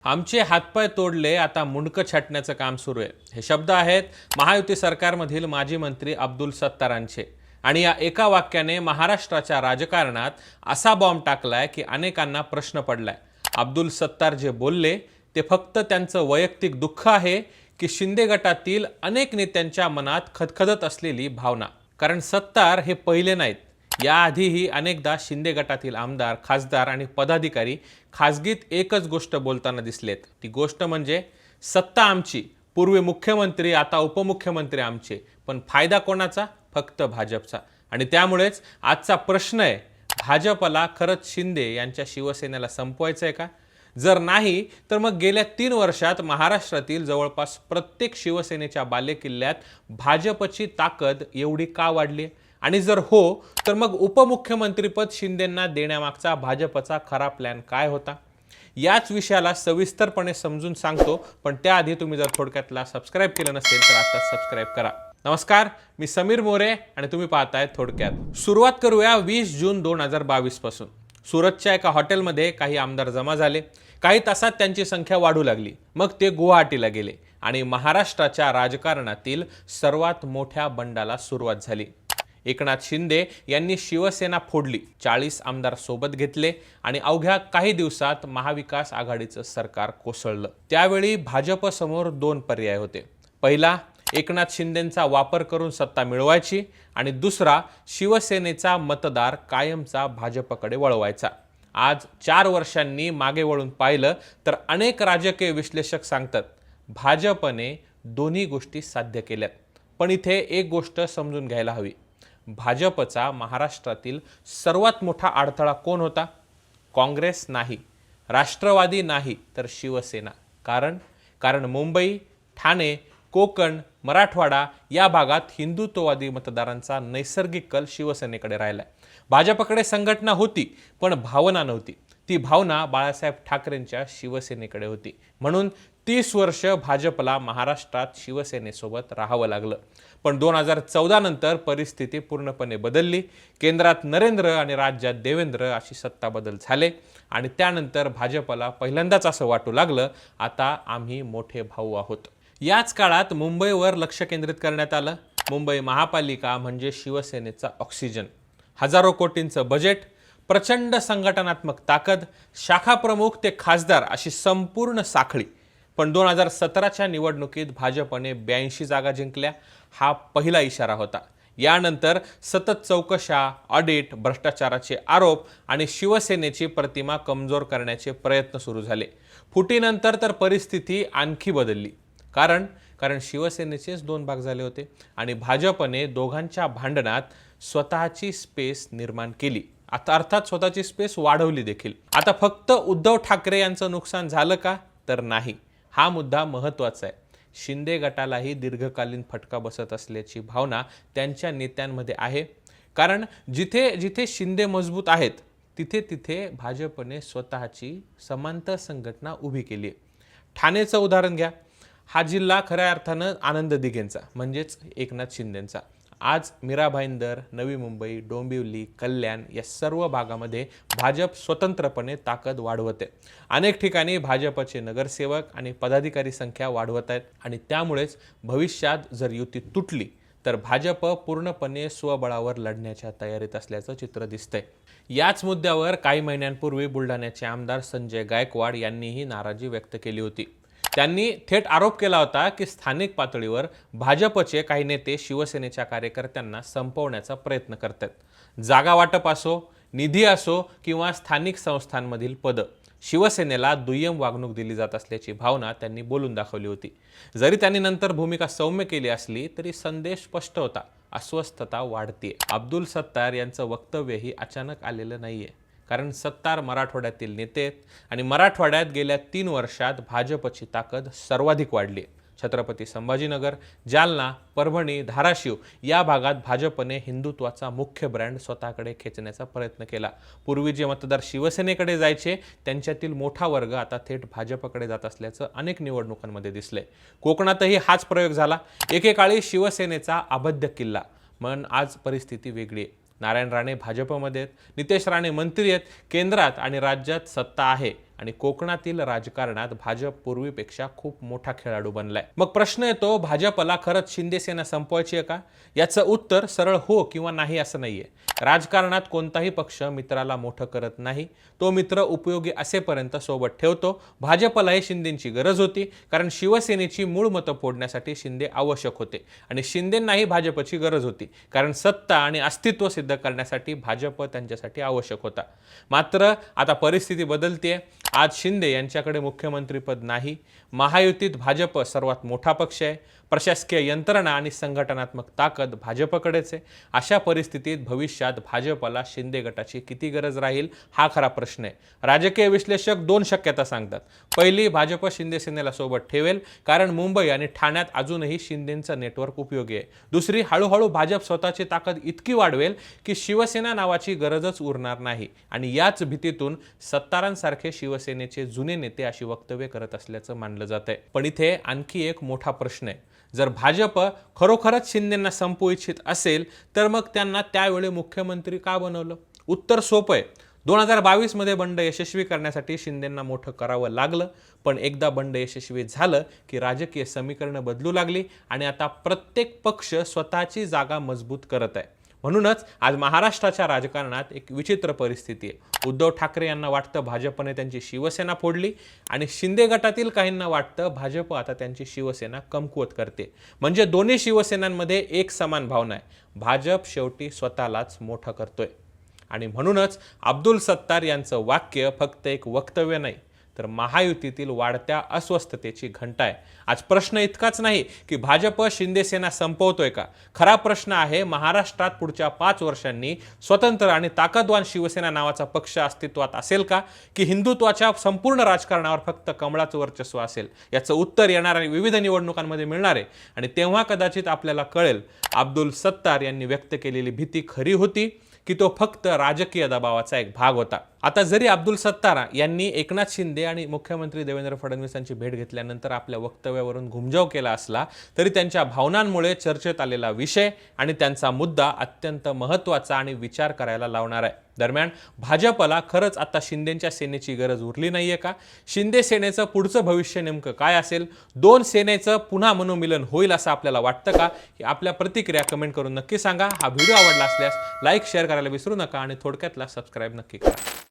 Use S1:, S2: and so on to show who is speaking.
S1: आमचे हातपाय तोडले, आता मुंडकं छाटण्याचं काम सुरू आहे. हे शब्द आहेत महायुती सरकारमधील माजी मंत्री अब्दुल सत्तारांचे. आणि या एका वाक्याने महाराष्ट्राच्या राजकारणात असा बॉम्ब टाकलाय की अनेकांना प्रश्न पडलाय. अब्दुल सत्तार जे बोलले ते फक्त त्यांचं वैयक्तिक दुःख आहे की शिंदे गटातील अनेक नेत्यांच्या मनात खदखदत असलेली भावना? कारण सत्तार हे पहिले नाहीत. याआधीही अनेकदा शिंदे गटातील आमदार, खासदार आणि पदाधिकारी खासगीत एकच गोष्ट बोलताना दिसलेत. ती गोष्ट म्हणजे सत्ता आमची, पूर्वी मुख्यमंत्री आता उपमुख्यमंत्री आमचे, पण फायदा कोणाचा? फक्त भाजपचा. आणि त्यामुळेच आजचा प्रश्न आहे, भाजपला खरंच शिंदे यांच्या शिवसेनेला संपवायचं आहे का? जर नाही तर मग गेल्या 3 वर्षात महाराष्ट्रातील जवळपास प्रत्येक शिवसेनेच्या बालेकिल्ल्यात भाजपची ताकद एवढी का वाढली? आणि जर हो तर मग उपमुख्यमंत्रीपद शिंदेंना देण्यामागचा भाजपचा खरा प्लॅन काय होता? याच विषयाला सविस्तरपणे समजून सांगतो, पण त्याआधी तुम्ही जर थोडक्यातला सबस्क्राईब केलं नसेल तर आता सबस्क्राईब करा. नमस्कार, मी समीर मोरे आणि तुम्ही पाहताय थोडक्यात. सुरुवात करूया 20 जून 2022 पासून. सुरतच्या एका हॉटेलमध्ये काही आमदार जमा झाले. काही तासात त्यांची संख्या वाढू लागली. मग ते गुवाहाटीला गेले आणि महाराष्ट्राच्या राजकारणातील सर्वात मोठ्या बंडाला सुरुवात झाली. एकनाथ शिंदे यांनी शिवसेना फोडली, 40 आमदार सोबत घेतले आणि अवघ्या काही दिवसात महाविकास आघाडीचं सरकार कोसळलं. त्यावेळी भाजप समोर 2 पर्याय होते. पहिला, एकनाथ शिंदेंचा वापर करून सत्ता मिळवायची आणि दुसरा, शिवसेनेचा मतदार कायमचा भाजपकडे वळवायचा. आज 4 वर्षांनी मागे वळून पाहिलं तर अनेक राजकीय विश्लेषक सांगतात भाजपने दोन्ही गोष्टी साध्य केल्यात. पण इथे एक गोष्ट समजून घ्यायला हवी. भाजपचा महाराष्ट्रातील सर्वात मोठा अडथळा कोण होता? काँग्रेस नाही, राष्ट्रवादी नाही, तर शिवसेना. कारण मुंबई, ठाणे, कोकण, मराठवाडा या भागात हिंदुत्ववादी मतदारांचा नैसर्गिक कल शिवसेनेकडे राहिलाय. भाजपकडे संघटना होती पण भावना नव्हती. ती भावना बाळासाहेब ठाकरेंच्या शिवसेनेकडे होती. म्हणून 30 वर्ष भाजपला महाराष्ट्रात शिवसेनेसोबत राहावं लागलं. पण 2014 नंतर परिस्थिती पूर्णपणे बदलली. केंद्रात नरेंद्र आणि राज्यात देवेंद्र अशी सत्ता बदल झाले आणि त्यानंतर भाजपला पहिल्यांदाच असं वाटू लागलं, आता आम्ही मोठे भाऊ आहोत. याच काळात मुंबईवर लक्ष केंद्रित करण्यात आलं. मुंबई महापालिका म्हणजे शिवसेनेचा ऑक्सिजन. हजारो कोटींचं बजेट, प्रचंड संघटनात्मक ताकद, शाखा प्रमुख ते खासदार अशी संपूर्ण साखळी. पण 2017च्या निवडणुकीत भाजपने 82 जागा जिंकल्या. हा पहिला इशारा होता. यानंतर सतत चौकशा, ऑडिट, भ्रष्टाचाराचे आरोप आणि शिवसेनेची प्रतिमा कमजोर करण्याचे प्रयत्न सुरू झाले. फुटीनंतर तर परिस्थिती आणखी बदलली. कारण शिवसेनेचेच 2 भाग झाले होते आणि भाजपने दोघांच्या भांडणात स्वतःची स्पेस निर्माण केली. आता अर्थात स्वतःची स्पेस वाढवली देखील. आता फक्त उद्धव ठाकरे यांचं नुकसान झालं का? तर नाही. हा मुद्दा महत्त्वाचा आहे. शिंदे गटालाही दीर्घकालीन फटका बसत असल्याची भावना त्यांच्या नेत्यांमध्ये आहे. कारण जिथे जिथे शिंदे मजबूत आहेत तिथे भाजपने स्वतःची समांतर संघटना उभी केली आहे. ठाणेचं उदाहरण घ्या. हा जिल्हा खऱ्या अर्थानं आनंद दिघेंचा म्हणजेच एकनाथ शिंदेंचा. आज मीरा भाईंदर, नवी मुंबई, डोंबिवली, कल्याण या सर्व भागामध्ये भाजप स्वतंत्रपणे ताकद वाढवते. अनेक ठिकाणी भाजपचे नगरसेवक आणि पदाधिकारी संख्या वाढवत आहेत आणि त्यामुळेच भविष्यात जर युती तुटली तर भाजप पूर्णपणे स्वबळावर लढण्याच्या तयारीत असल्याचं चित्र दिसतंय. याच मुद्द्यावर काही महिन्यांपूर्वी बुलढाण्याचे आमदार संजय गायकवाड यांनीही नाराजी व्यक्त केली होती. त्यांनी थेट आरोप केला होता की स्थानिक पातळीवर भाजपचे काही नेते शिवसेनेच्या कार्यकर्त्यांना संपवण्याचा प्रयत्न करतात. जागा वाटप असो, निधी असो किंवा स्थानिक संस्थांमधील पदं, शिवसेनेला दुय्यम वागणूक दिली जात असल्याची भावना त्यांनी बोलून दाखवली होती. जरी त्यांनी नंतर भूमिका सौम्य केली असली तरी संदेश स्पष्ट होता, अस्वस्थता वाढतीये. अब्दुल सत्तार यांचं वक्तव्यही अचानक आलेलं नाहीये. कारण सत्तार मराठवाड्यातील नेते आहेत आणि मराठवाड्यात गेल्या 3 वर्षात भाजपची ताकद सर्वाधिक वाढली. छत्रपती संभाजीनगर, जालना, परभणी, धाराशिव या भागात भाजपने हिंदुत्वाचा मुख्य ब्रँड स्वतःकडे खेचण्याचा प्रयत्न केला. पूर्वी जे मतदार शिवसेनेकडे जायचे त्यांच्यातील मोठा वर्ग आता थेट भाजपकडे जात असल्याचं अनेक निवडणुकांमध्ये दिसले. कोकणातही हाच प्रयोग झाला. एकेकाळी शिवसेनेचा अभद्य किल्ला, पण आज परिस्थिती वेगळी आहे. नारायण राणे भाजपमध्ये आहेत, नितेश राणे मंत्री आहेत, केंद्रात आणि राज्यात सत्ता आहे आणि कोकणातील राजकारणात भाजप पूर्वीपेक्षा खूप मोठा खेळाडू बनलाय। मग प्रश्न येतो, भाजपला खरंच शिंदे सेना संपवायची आहे का? याचं उत्तर सरळ हो किंवा नाही असं नाहीये। राजकारणात कोणताही पक्ष मित्राला मोठं करत नाही, तो मित्र उपयोगी असेपर्यंत सोबत ठेवतो। भाजपलाही शिंदेची गरज होती, कारण शिवसेनेची मूळ मतं फोडण्यासाठी शिंदे आवश्यक होते आणि शिंदेंनाही भाजपची गरज होती, कारण सत्ता आणि अस्तित्व सिद्ध करण्यासाठी भाजप त्यांच्यासाठी आवश्यक होता। मात्र आता परिस्थिती बदलतेय। आज शिंदे यांच्याकडे मुख्यमंत्रीपद नाही, महायुतीत भाजप सर्वात मोठा पक्ष आहे, प्रशासकीय यंत्रणा आणि संघटनात्मक ताकद भाजपकडेच आहे। अशा परिस्थितीत भविष्यात भाजपला शिंदे गटाची किती गरज राहील हा खरा प्रश्न आहे। राजकीय विश्लेषक दोन शक्यता सांगतात। पहिली, भाजप शिंदे सेनेला सोबत ठेवेल, कारण मुंबई आणि ठाण्यात अजूनही शिंदेंचं नेटवर्क उपयोगी आहे। दुसरी, हळूहळू भाजप स्वतःची ताकद इतकी वाढवेल की शिवसेना नावाची गरजच उरणार नाही आणि याच भीतीतून सत्तारांसारखे शिवसेनेचे जुने नेते अशी वक्तव्य करत असल्याचं मानलं जातंय। पण इथे आणखी एक मोठा प्रश्न आहे, जर भाजप खरोखरच शिंदेंना संपवू इच्छित असेल तर मग त्यांना त्यावेळी मुख्यमंत्री का बनवलं? उत्तर सोपं आहे। 2022 मध्ये बंड यशस्वी करण्यासाठी शिंदेंना मोठं करावं लागलं, पण एकदा बंड यशस्वी झालं की राजकीय समीकरणं बदलू लागली आणि आता प्रत्येक पक्ष स्वतःची जागा मजबूत करत आहे। म्हणूनच आज महाराष्ट्राच्या राजकारणात एक विचित्र परिस्थिती आहे। उद्धव ठाकरे यांना वाटतं भाजपने त्यांची शिवसेना फोडली आणि शिंदे गटातील काहींना वाटतं भाजप आता त्यांची शिवसेना कमकुवत करते। म्हणजे दोन्ही शिवसेनांमध्ये एक समान भावना आहे, भाजप शेवटी स्वतःलाच मोठं करतोय। आणि म्हणूनच अब्दुल सत्तार यांचं वाक्य फक्त एक वक्तव्य नाही, तर महायुतीतील वाढत्या अस्वस्थतेची घंटा आहे। आज प्रश्न इतकाच नाही की भाजप शिंदे सेना संपवतोय का, खरा प्रश्न आहे महाराष्ट्रात पुढच्या 5 वर्षांनी स्वतंत्र आणि ताकदवान शिवसेना नावाचा पक्ष अस्तित्वात असेल का, की हिंदुत्वाच्या संपूर्ण राजकारणावर फक्त कमळाचं वर्चस्व असेल? याचं उत्तर येणाऱ्या विविध निवडणुकांमध्ये मिळणार आहे आणि तेव्हा कदाचित आपल्याला कळेल अब्दुल सत्तार यांनी व्यक्त केलेली भीती खरी होती की तो फक्त राजकीय दबावाचा एक भाग होता। आता जरी अब्दुल सत्तार यांनी एकनाथ शिंदे आणि मुख्यमंत्री देवेंद्र फडणवीसांची भेट घेतल्यानंतर आपल्या वक्तव्यावरून घुमजाव केला असला तरी त्यांच्या भावनांमुळे चर्चेत आलेला विषय आणि त्यांचा मुद्दा अत्यंत महत्त्वाचा आणि विचार करायला लावणार आहे। दरम्यान भाजपला खरंच आता शिंदेच्या सेनेची गरज उरली नाहीये का? शिंदे सेनेचं पुढचं भविष्य नेमकं काय असेल? दोन सेनेचं पुन्हा मनोमिलन होईल असं आपल्याला वाटतं का? ही आपल्या प्रतिक्रिया कमेंट करून नक्की सांगा। हा व्हिडिओ आवडला असल्यास लाईक शेअर करायला विसरू नका आणि थोडक्यातला सबस्क्राईब नक्की करा।